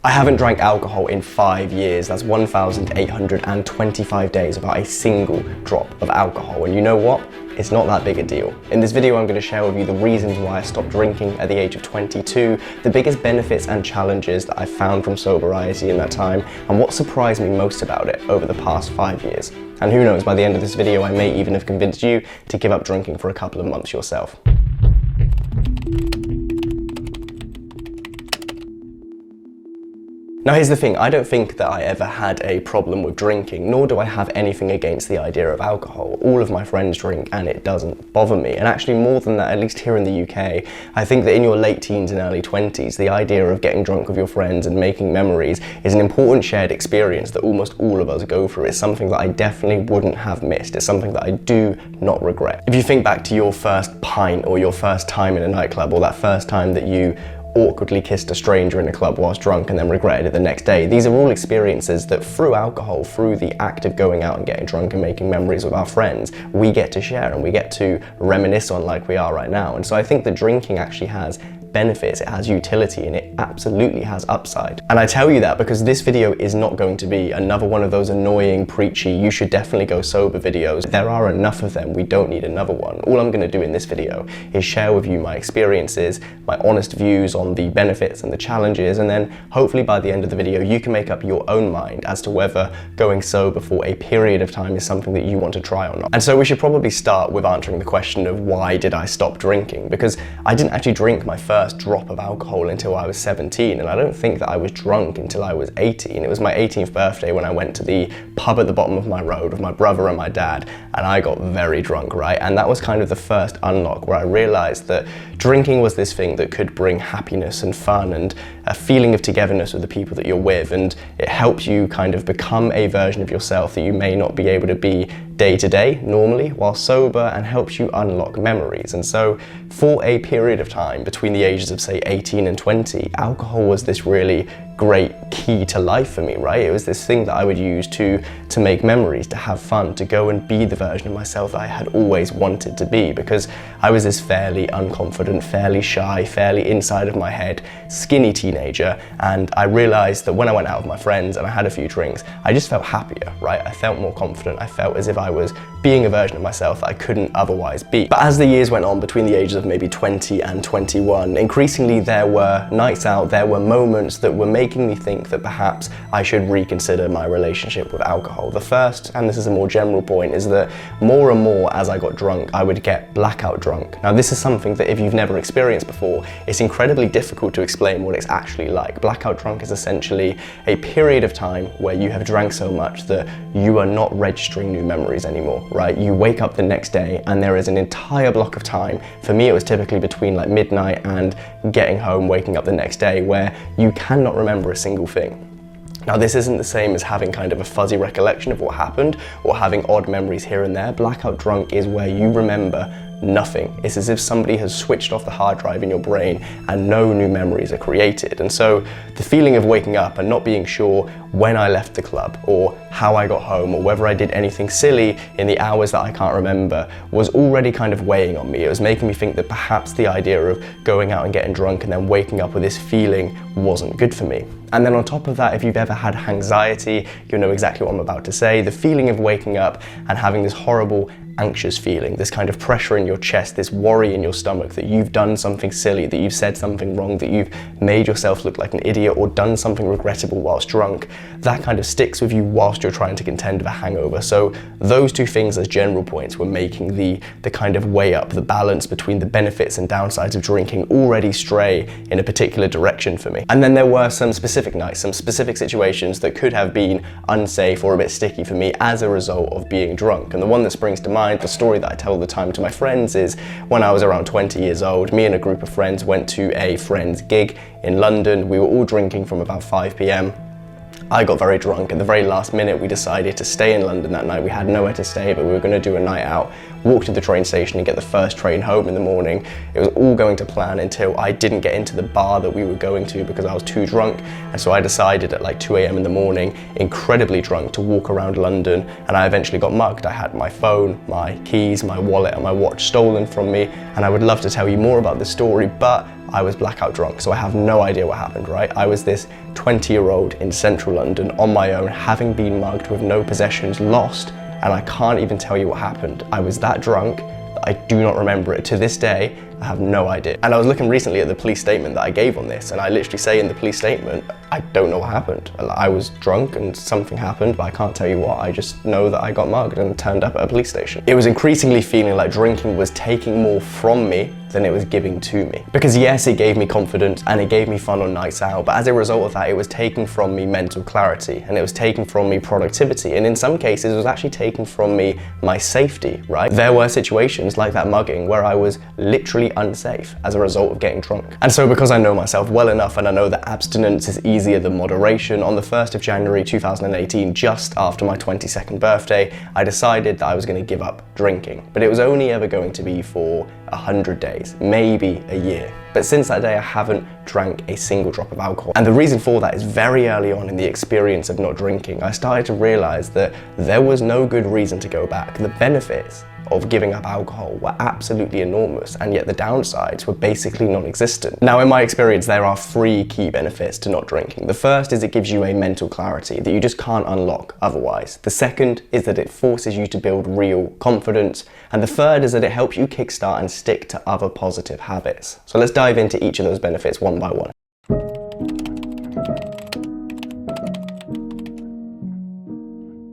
I haven't drank alcohol in 5 years. That's 1,825 days without a single drop of alcohol. And you know what? It's not that big a deal. In this video, I'm going to share with you the reasons why I stopped drinking at the age of 22, the biggest benefits and challenges that I found from sobriety in that time, and what surprised me most about it over the past 5 years. And who knows, by the end of this video, I may even have convinced you to give up drinking for a couple of months yourself. Now here's the thing, I don't think that I ever had a problem with drinking, nor do I have anything against the idea of alcohol. All of my friends drink and it doesn't bother me. And actually more than that, at least here in the UK, I think that in your late teens and early 20s, the idea of getting drunk with your friends and making memories is an important shared experience that almost all of us go through. It's something that I definitely wouldn't have missed. It's something that I do not regret. If you think back to your first pint or your first time in a nightclub, or that first time that you awkwardly kissed a stranger in a club whilst drunk and then regretted it the next day. These are all experiences that through alcohol, through the act of going out and getting drunk and making memories with our friends, we get to share and we get to reminisce on like we are right now. And so I think that drinking actually has benefits, it has utility, and it absolutely has upside. And I tell you that because this video is not going to be another one of those annoying, preachy, you should definitely go sober videos. There are enough of them, we don't need another one. All I'm going to do in this video is share with you my experiences, my honest views on the benefits and the challenges, and then hopefully by the end of the video you can make up your own mind as to whether going sober for a period of time is something that you want to try or not. And so we should probably start with answering the question of why did I stop drinking? Because I didn't actually drink my first drop of alcohol until I was 17, and I don't think that I was drunk until I was 18. It was my 18th birthday when I went to the pub at the bottom of my road with my brother and my dad, and I got very drunk, right? And that was kind of the first unlock where I realized that drinking was this thing that could bring happiness and fun and a feeling of togetherness with the people that you're with, and it helps you kind of become a version of yourself that you may not be able to be day to day normally while sober, and helps you unlock memories. And so for a period of time between the ages of say 18 and 20, alcohol was this really great key to life for me, right? It was this thing that I would use to make memories, to have fun, to go and be the version of myself that I had always wanted to be, because I was this fairly unconfident, fairly shy, fairly inside of my head, skinny teenager, and I realized that when I went out with my friends and I had a few drinks, I just felt happier, right? I felt more confident, I felt as if I was being a version of myself that I couldn't otherwise be. But as the years went on, between the ages of maybe 20 and 21, increasingly there were nights out, there were moments that were making me think that perhaps I should reconsider my relationship with alcohol. The first, and this is a more general point, is that more and more as I got drunk, I would get blackout drunk. Now this is something that if you've never experienced before, it's incredibly difficult to explain what it's actually like. Blackout drunk is essentially a period of time where you have drank so much that you are not registering new memories anymore, right? You wake up the next day and there is an entire block of time, for me it was typically between like midnight and getting home, waking up the next day, where you cannot remember a single thing. Now this isn't the same as having kind of a fuzzy recollection of what happened or having odd memories here and there. Blackout drunk is where you remember nothing. It's as if somebody has switched off the hard drive in your brain and no new memories are created. And so the feeling of waking up and not being sure when I left the club or how I got home or whether I did anything silly in the hours that I can't remember was already kind of weighing on me. It was making me think that perhaps the idea of going out and getting drunk and then waking up with this feeling wasn't good for me. And then on top of that, if you've ever had anxiety, you'll know exactly what I'm about to say. The feeling of waking up and having this horrible anxious feeling, this kind of pressure in your chest, this worry in your stomach that you've done something silly, that you've said something wrong, that you've made yourself look like an idiot or done something regrettable whilst drunk, that kind of sticks with you whilst you're trying to contend with a hangover. So those two things as general points were making the kind of weigh up, the balance between the benefits and downsides of drinking already stray in a particular direction for me. And then there were some specific nights, some specific situations that could have been unsafe or a bit sticky for me as a result of being drunk. And the one that springs to mind, the story that I tell all the time to my friends, is when I was around 20 years old, me and a group of friends went to a friend's gig in London. We were all drinking from about 5 p.m. I got very drunk. At the very last minute, we decided to stay in London that night. We had nowhere to stay, but we were going to do a night out, walk to the train station and get the first train home in the morning. It was all going to plan until I didn't get into the bar that we were going to because I was too drunk. And so I decided at like 2 a.m. in the morning, incredibly drunk, to walk around London, and I eventually got mugged. I had my phone, my keys, my wallet and my watch stolen from me, and I would love to tell you more about this story, but I was blackout drunk, so I have no idea what happened, right? I was this 20-year-old in central London on my own, having been mugged with no possessions, lost, and I can't even tell you what happened. I was that drunk that I do not remember it. To this day, I have no idea. And I was looking recently at the police statement that I gave on this, and I literally say in the police statement, I don't know what happened. I was drunk and something happened, but I can't tell you what. I just know that I got mugged and turned up at a police station. It was increasingly feeling like drinking was taking more from me than it was giving to me. Because yes, it gave me confidence and it gave me fun on nights out, but as a result of that, it was taking from me mental clarity, and it was taking from me productivity, and in some cases, it was actually taking from me my safety, right? There were situations like that mugging where I was literally unsafe as a result of getting drunk. And so because I know myself well enough and I know that abstinence is easier than moderation, on the 1st of January 2018, just after my 22nd birthday, I decided that I was going to give up drinking. But it was only ever going to be for 100 days, maybe a year. But since that day, I haven't drank a single drop of alcohol. And the reason for that is very early on in the experience of not drinking, I started to realize that there was no good reason to go back. The benefits of giving up alcohol were absolutely enormous, and yet the downsides were basically non-existent. Now, in my experience, there are 3 key benefits to not drinking. The first is it gives you a mental clarity that you just can't unlock otherwise. The second is that it forces you to build real confidence. And the third is that it helps you kickstart and stick to other positive habits. So let's dive into each of those benefits one by one.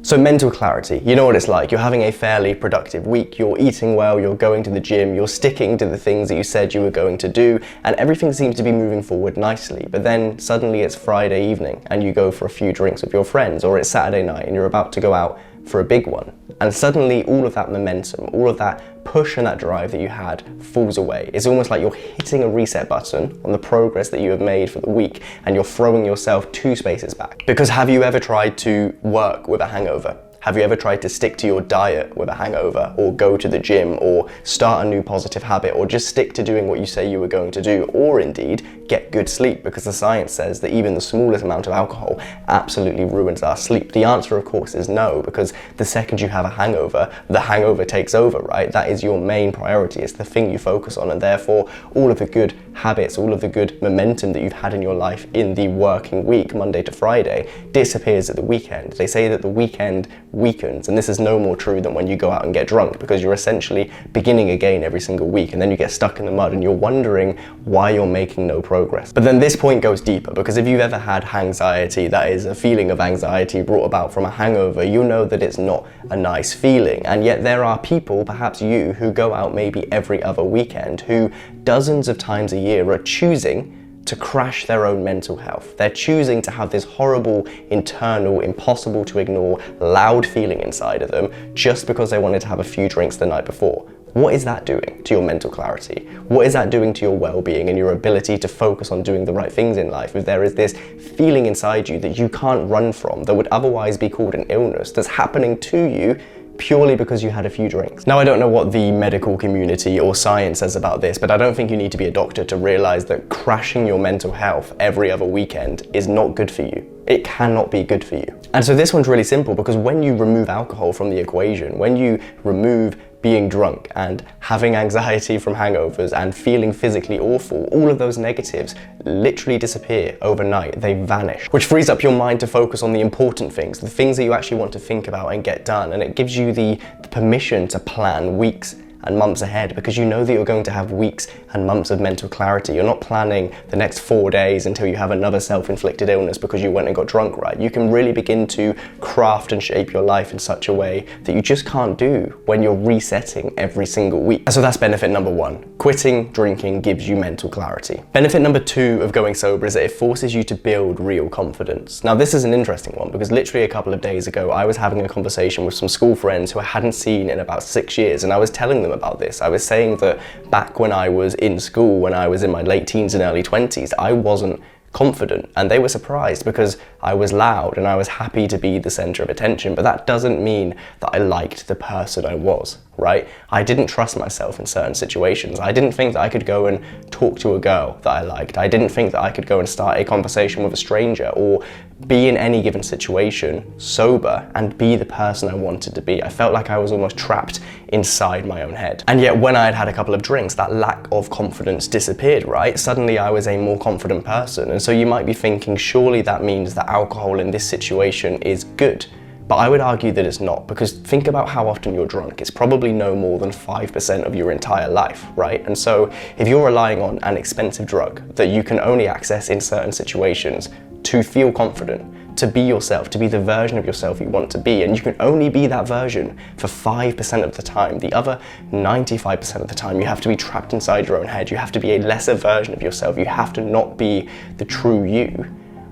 So mental clarity, you know what it's like. You're having a fairly productive week, you're eating well, you're going to the gym, you're sticking to the things that you said you were going to do, and everything seems to be moving forward nicely. But then suddenly it's Friday evening and you go for a few drinks with your friends, or it's Saturday night and you're about to go out for a big one. And suddenly all of that momentum, all of that push and that drive that you had falls away. It's almost like you're hitting a reset button on the progress that you have made for the week, and you're throwing yourself 2 spaces back. Because have you ever tried to work with a hangover? Have you ever tried to stick to your diet with a hangover, or go to the gym, or start a new positive habit, or just stick to doing what you say you were going to do, or indeed get good sleep? Because the science says that even the smallest amount of alcohol absolutely ruins our sleep. The answer, of course, is no, because the second you have a hangover, the hangover takes over, right? That is your main priority. It's the thing you focus on, and therefore all of the good habits, all of the good momentum that you've had in your life in the working week, Monday to Friday, disappears at the weekend. They say that the weekend weakens, and this is no more true than when you go out and get drunk, because you're essentially beginning again every single week, and then you get stuck in the mud and you're wondering why you're making no progress. But then this point goes deeper, because if you've ever had hangxiety, that is a feeling of anxiety brought about from a hangover, you know that it's not a nice feeling. And yet there are people, perhaps you, who go out maybe every other weekend, who dozens of times a year are choosing to crash their own mental health. They're choosing to have this horrible, internal, impossible to ignore, loud feeling inside of them just because they wanted to have a few drinks the night before. What is that doing to your mental clarity? What is that doing to your well-being and your ability to focus on doing the right things in life if there is this feeling inside you that you can't run from, that would otherwise be called an illness, that's happening to you purely because you had a few drinks? Now, I don't know what the medical community or science says about this, but I don't think you need to be a doctor to realize that crashing your mental health every other weekend is not good for you. It cannot be good for you. And so this one's really simple, because when you remove alcohol from the equation, when you remove being drunk and having anxiety from hangovers and feeling physically awful, all of those negatives literally disappear overnight. They vanish, which frees up your mind to focus on the important things, the things that you actually want to think about and get done. And it gives you the permission to plan weeks and months ahead, because you know that you're going to have weeks and months of mental clarity. You're not planning the next 4 days until you have another self-inflicted illness because you went and got drunk, right? You can really begin to craft and shape your life in such a way that you just can't do when you're resetting every single week. And so that's benefit number 1. Quitting drinking gives you mental clarity. Benefit number 2 of going sober is that it forces you to build real confidence. Now, this is an interesting one, because literally a couple of days ago, I was having a conversation with some school friends who I hadn't seen in about 6 years, and I was telling them about this. I was saying that back when I was in school, when I was in my late teens and early 20s, I wasn't confident, and they were surprised because I was loud and I was happy to be the center of attention, but that doesn't mean that I liked the person I was. right? I didn't trust myself in certain situations. I didn't think that I could go and talk to a girl that I liked. I didn't think that I could go and start a conversation with a stranger or be in any given situation sober and be the person I wanted to be. I felt like I was almost trapped inside my own head. And yet when I had had a couple of drinks, that lack of confidence disappeared, right? Suddenly I was a more confident person. And so you might be thinking, surely that means that alcohol in this situation is good. But I would argue that it's not, because think about how often you're drunk. It's probably no more than 5% of your entire life, right? And so if you're relying on an expensive drug that you can only access in certain situations to feel confident, to be yourself, to be the version of yourself you want to be, and you can only be that version for 5% of the time. The other 95% of the time, you have to be trapped inside your own head. You have to be a lesser version of yourself. You have to not be the true you.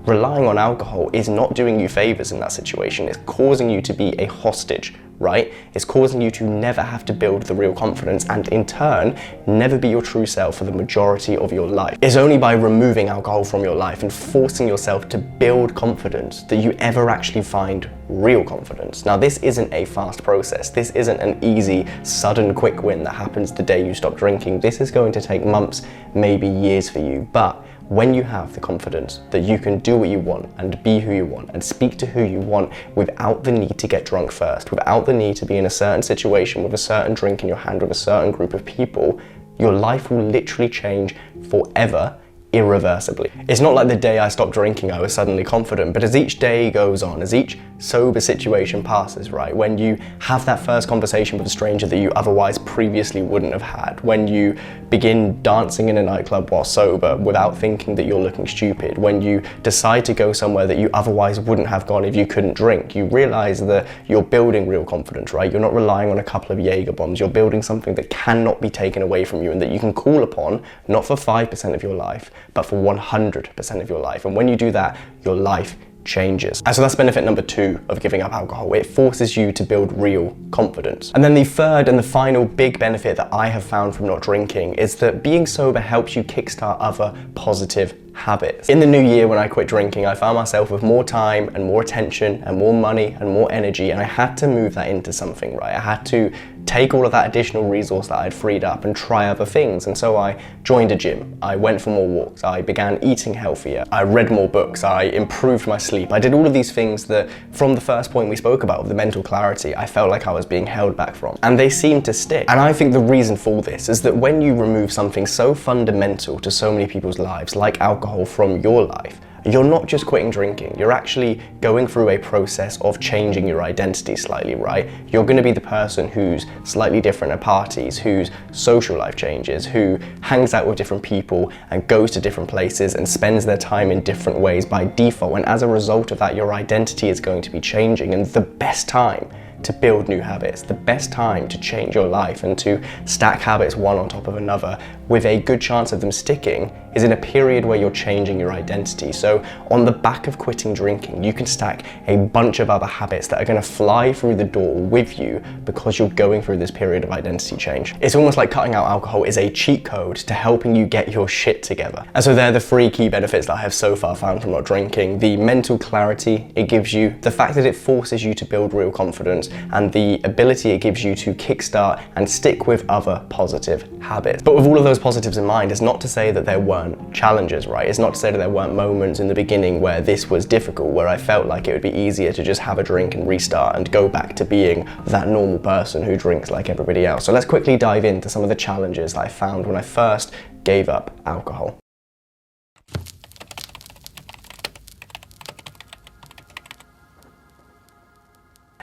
Relying on alcohol is not doing you favors in that situation. It's causing you to be a hostage, right? It's causing you to never have to build the real confidence and in turn, never be your true self for the majority of your life. It's only by removing alcohol from your life and forcing yourself to build confidence that you ever actually find real confidence. Now, this isn't a fast process. This isn't an easy, sudden, quick win that happens the day you stop drinking. This is going to take months, maybe years for you, but when you have the confidence that you can do what you want and be who you want and speak to who you want without the need to get drunk first, without the need to be in a certain situation with a certain drink in your hand with a certain group of people, your life will literally change forever, irreversibly. It's not like the day I stopped drinking I was suddenly confident, but as each day goes on, as each sober situation passes, right, when you have that first conversation with a stranger that you otherwise previously wouldn't have had, when you begin dancing in a nightclub while sober without thinking that you're looking stupid, when you decide to go somewhere that you otherwise wouldn't have gone if you couldn't drink, you realize that you're building real confidence, right? You're not relying on a couple of Jaeger bombs. You're building something that cannot be taken away from you and that you can call upon, not for 5% of your life, but for 100% of your life. And when you do that, your life changes. And so that's benefit number 2 of giving up alcohol. It forces you to build real confidence. And then the third and the final big benefit that I have found from not drinking is that being sober helps you kickstart other positive habits. In the new year, when I quit drinking, I found myself with more time and more attention and more money and more energy, and I had to move that into something, right? I had to take all of that additional resource that I'd freed up and try other things. And so I joined a gym, I went for more walks, I began eating healthier, I read more books, I improved my sleep. I did all of these things that from the first point we spoke about, the mental clarity, I felt like I was being held back from. And they seemed to stick. And I think the reason for this is that when you remove something so fundamental to so many people's lives, like alcohol from your life, you're not just quitting drinking, you're actually going through a process of changing your identity slightly, right? You're gonna be the person who's slightly different at parties, whose social life changes, who hangs out with different people and goes to different places and spends their time in different ways by default. And as a result of that, your identity is going to be changing. And the best time to build new habits, the best time to change your life and to stack habits one on top of another with a good chance of them sticking is in a period where you're changing your identity. So on the back of quitting drinking, you can stack a bunch of other habits that are gonna fly through the door with you because you're going through this period of identity change. It's almost like cutting out alcohol is a cheat code to helping you get your shit together. And so they're the 3 key benefits that I have so far found from not drinking. The mental clarity it gives you, the fact that it forces you to build real confidence, and the ability it gives you to kickstart and stick with other positive habits. But with all of those positives in mind, it's not to say that there weren't challenges, right? It's not to say that there weren't moments in the beginning where this was difficult, where I felt like it would be easier to just have a drink and restart and go back to being that normal person who drinks like everybody else. So let's quickly dive into some of the challenges that I found when I first gave up alcohol.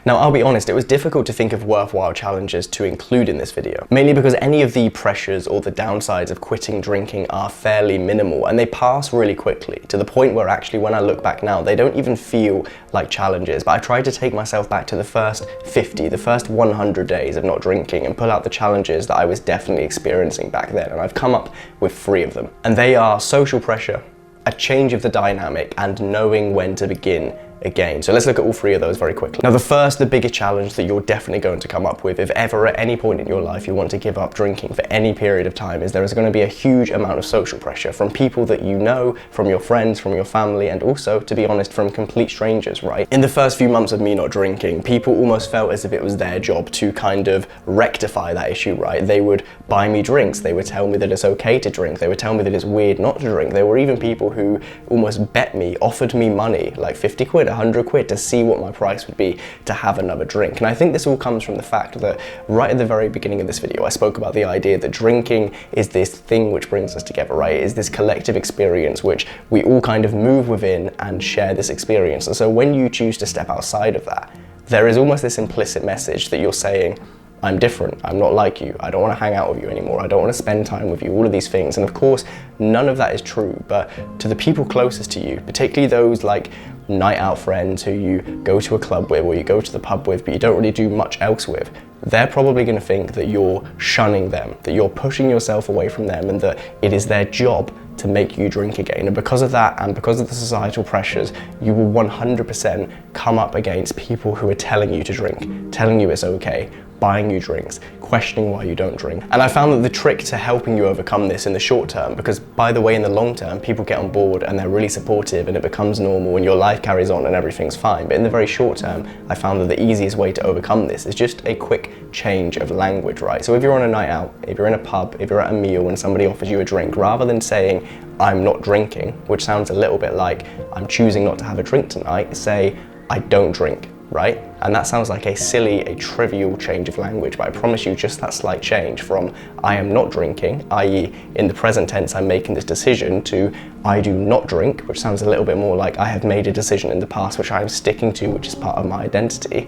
Now, I'll be honest, it was difficult to think of worthwhile challenges to include in this video, mainly because any of the pressures or the downsides of quitting drinking are fairly minimal and they pass really quickly, to the point where actually when I look back now, they don't even feel like challenges. But I tried to take myself back to the first 50, the first 100 days of not drinking and pull out the challenges that I was definitely experiencing back then, and I've come up with 3 of them. And they are social pressure, a change of the dynamic, and knowing when to begin again. So let's look at all three of those very quickly. Now, the biggest challenge that you're definitely going to come up with if ever at any point in your life you want to give up drinking for any period of time is there is going to be a huge amount of social pressure from people that you know, from your friends, from your family, and also, to be honest, from complete strangers, right? In the first few months of me not drinking, people almost felt as if it was their job to kind of rectify that issue, right? They would buy me drinks, they would tell me that it's okay to drink, they would tell me that it's weird not to drink. There were even people who almost bet me, offered me money, like 50 quid, 100 quid, to see what my price would be to have another drink. And I think this all comes from the fact that right at the very beginning of this video, I spoke about the idea that drinking is this thing which brings us together, right? It is this collective experience which we all kind of move within and share this experience. And so when you choose to step outside of that, there is almost this implicit message that you're saying, I'm different, I'm not like you, I don't want to hang out with you anymore, I don't want to spend time with you, all of these things. And of course, none of that is true, but to the people closest to you, particularly those like night out friends who you go to a club with or you go to the pub with, but you don't really do much else with, they're probably going to think that you're shunning them, that you're pushing yourself away from them, and that it is their job to make you drink again. And because of that, and because of the societal pressures, you will 100% come up against people who are telling you to drink, telling you it's okay, buying you drinks, questioning why you don't drink. And I found that the trick to helping you overcome this in the short term, because by the way, in the long term, people get on board and they're really supportive and it becomes normal and your life carries on and everything's fine. But in the very short term, I found that the easiest way to overcome this is just a quick change of language, right? So if you're on a night out, if you're in a pub, if you're at a meal and somebody offers you a drink, rather than saying, I'm not drinking, which sounds a little bit like I'm choosing not to have a drink tonight, say, I don't drink, right? And that sounds like a silly, a trivial change of language, but I promise you just that slight change from I am not drinking, i.e. in the present tense I'm making this decision, to I do not drink, which sounds a little bit more like I have made a decision in the past which I'm sticking to, which is part of my identity,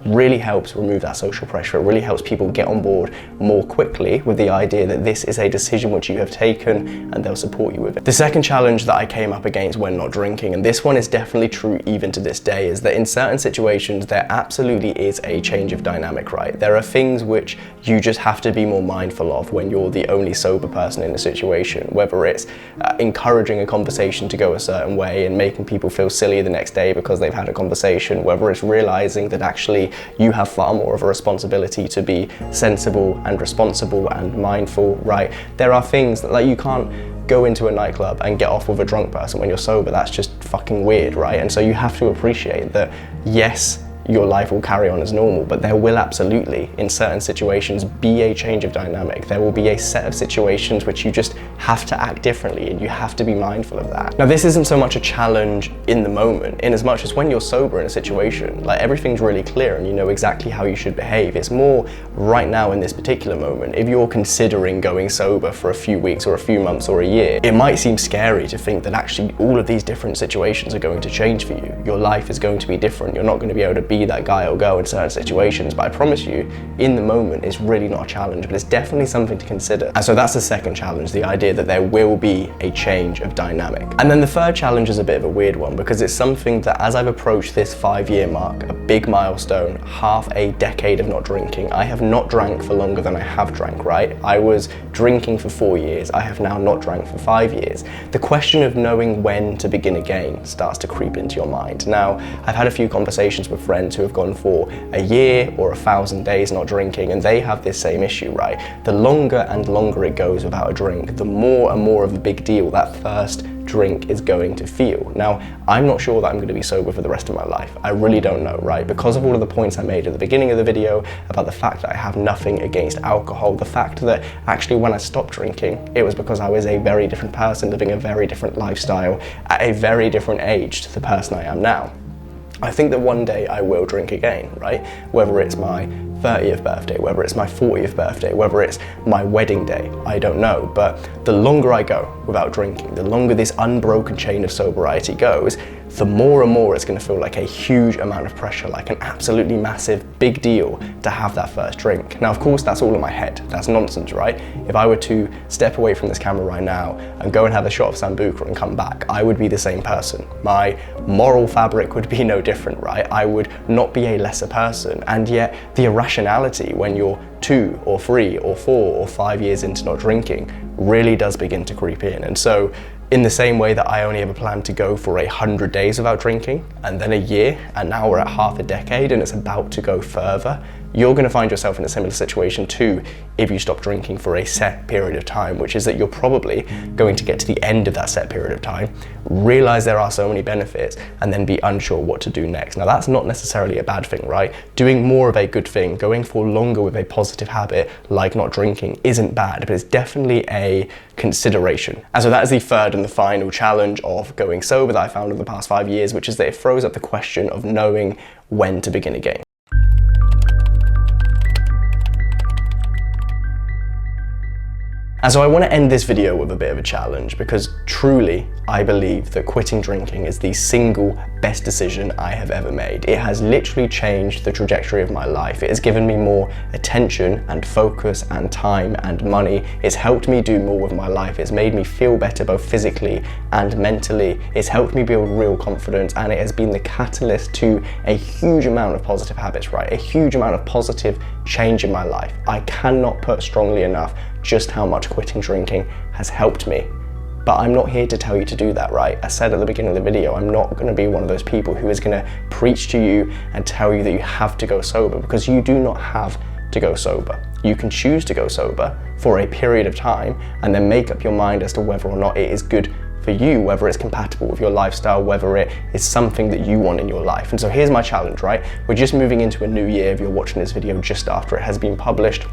really helps remove that social pressure. It really helps people get on board more quickly with the idea that this is a decision which you have taken and they'll support you with it. The second challenge that I came up against when not drinking, and this one is definitely true even to this day, is that in certain situations there absolutely is a change of dynamic, right? There are things which you just have to be more mindful of when you're the only sober person in a situation, whether it's encouraging a conversation to go a certain way and making people feel silly the next day because they've had a conversation, whether it's realizing that actually you have far more of a responsibility to be sensible and responsible and mindful, right? There are things that, like, you can't go into a nightclub and get off with a drunk person when you're sober. That's just fucking weird, right? And so you have to appreciate that, yes, your life will carry on as normal, but there will absolutely, in certain situations, be a change of dynamic. There will be a set of situations which you just have to act differently, and you have to be mindful of that. Now, this isn't so much a challenge in the moment, in as much as when you're sober in a situation, like, everything's really clear and you know exactly how you should behave. It's more right now in this particular moment, if you're considering going sober for a few weeks or a few months or a year, it might seem scary to think that actually all of these different situations are going to change for you. Your life is going to be different. You're not going to be able to be that guy or girl in certain situations, but I promise you, in the moment, it's really not a challenge, but it's definitely something to consider. And so that's the second challenge, the idea that there will be a change of dynamic. And then the third challenge is a bit of a weird one, because it's something that, as I've approached this 5-year mark, a big milestone, half a decade of not drinking, I have not drank for longer than I have drank, right? I was drinking for 4 years, I have now not drank for 5 years. The question of knowing when to begin again starts to creep into your mind. Now, I've had a few conversations with friends who have gone for a year or 1,000 days not drinking, and they have this same issue, right? The longer and longer it goes without a drink, the more and more of a big deal that first drink is going to feel. Now, I'm not sure that I'm going to be sober for the rest of my life. I really don't know, right? Because of all of the points I made at the beginning of the video about the fact that I have nothing against alcohol, the fact that actually when I stopped drinking, it was because I was a very different person living a very different lifestyle at a very different age to the person I am now. I think that one day I will drink again, right? Whether it's my 30th birthday, whether it's my 40th birthday, whether it's my wedding day, I don't know. But the longer I go without drinking, the longer this unbroken chain of sobriety goes, the more and more it's going to feel like a huge amount of pressure, like an absolutely massive big deal to have that first drink. Now, of course, that's all in my head. That's nonsense, right? If I were to step away from this camera right now and go and have a shot of Sambuca and come back, I would be the same person. My moral fabric would be no different, right? I would not be a lesser person. And yet the irrationality when you're 2 or 3 or 4 or 5 years into not drinking really does begin to creep in. And so In the same way that I only ever planned to go for 100 days without drinking, and then a year, and now we're at half a decade and it's about to go further, you're going to find yourself in a similar situation too if you stop drinking for a set period of time, which is that you're probably going to get to the end of that set period of time, realize there are so many benefits, and then be unsure what to do next. Now that's not necessarily a bad thing, right? Doing more of a good thing, going for longer with a positive habit like not drinking isn't bad, but it's definitely a consideration. And so that is the third and the final challenge of going sober that I found over the past 5 years, which is that it throws up the question of knowing when to begin again. And so I want to end this video with a bit of a challenge, because truly I believe that quitting drinking is the single best decision I have ever made. It has literally changed the trajectory of my life. It has given me more attention and focus and time and money. It's helped me do more with my life. It's made me feel better both physically and mentally. It's helped me build real confidence, and it has been the catalyst to a huge amount of positive habits, right? A huge amount of positive change in my life. I cannot put strongly enough just how much quitting drinking has helped me. But I'm not here to tell you to do that, right? I said at the beginning of the video, I'm not going to be one of those people who is going to preach to you and tell you that you have to go sober, because you do not have to go sober. You can choose to go sober for a period of time and then make up your mind as to whether or not it is good for you, whether it's compatible with your lifestyle, whether it is something that you want in your life. And so here's my challenge, right? We're just moving into a new year if you're watching this video just after it has been published.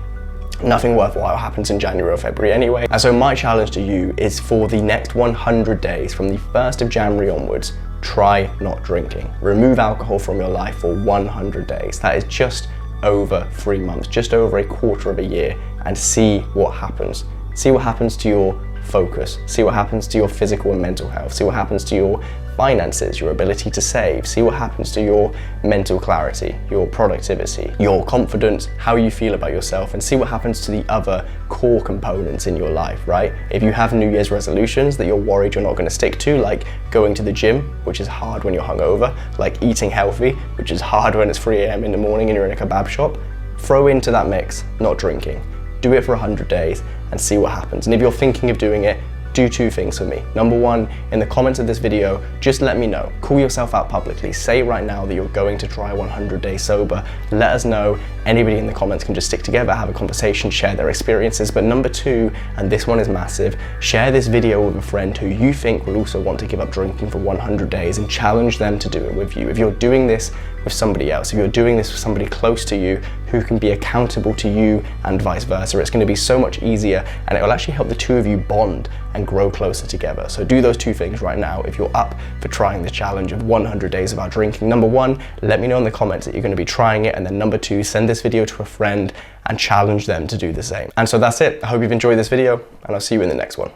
Nothing worthwhile happens in January or February anyway. And so my challenge to you is for the next 100 days, from the 1st of January onwards, try not drinking. Remove alcohol from your life for 100 days. That is just over 3 months, just over a quarter of a year, and see what happens. See what happens to your focus. See what happens to your physical and mental health. See what happens to your finances, your ability to save. See what happens to your mental clarity, your productivity, your confidence, how you feel about yourself, and see what happens to the other core components in your life, right? If you have New Year's resolutions that you're worried you're not going to stick to, like going to the gym, which is hard when you're hungover, like eating healthy, which is hard when it's 3 a.m. in the morning and you're in a kebab shop, throw into that mix not drinking. Do it for 100 days and see what happens. And if you're thinking of doing it, do 2 things for me. Number 1, in the comments of this video, just let me know. Call yourself out publicly. Say right now that you're going to try 100 days sober. Let us know. Anybody in the comments can just stick together, have a conversation, share their experiences. But number 2, and this one is massive, share this video with a friend who you think will also want to give up drinking for 100 days and challenge them to do it with you. If you're doing this with somebody else, if you're doing this with somebody close to you who can be accountable to you and vice versa, it's going to be so much easier, and it will actually help the 2 of you bond and grow closer together. So do those 2 things right now if you're up for trying the challenge of 100 days without drinking. Number 1, let me know in the comments that you're going to be trying it, and then number 2, send this video to a friend and challenge them to do the same. And so that's it. I hope you've enjoyed this video, and I'll see you in the next one.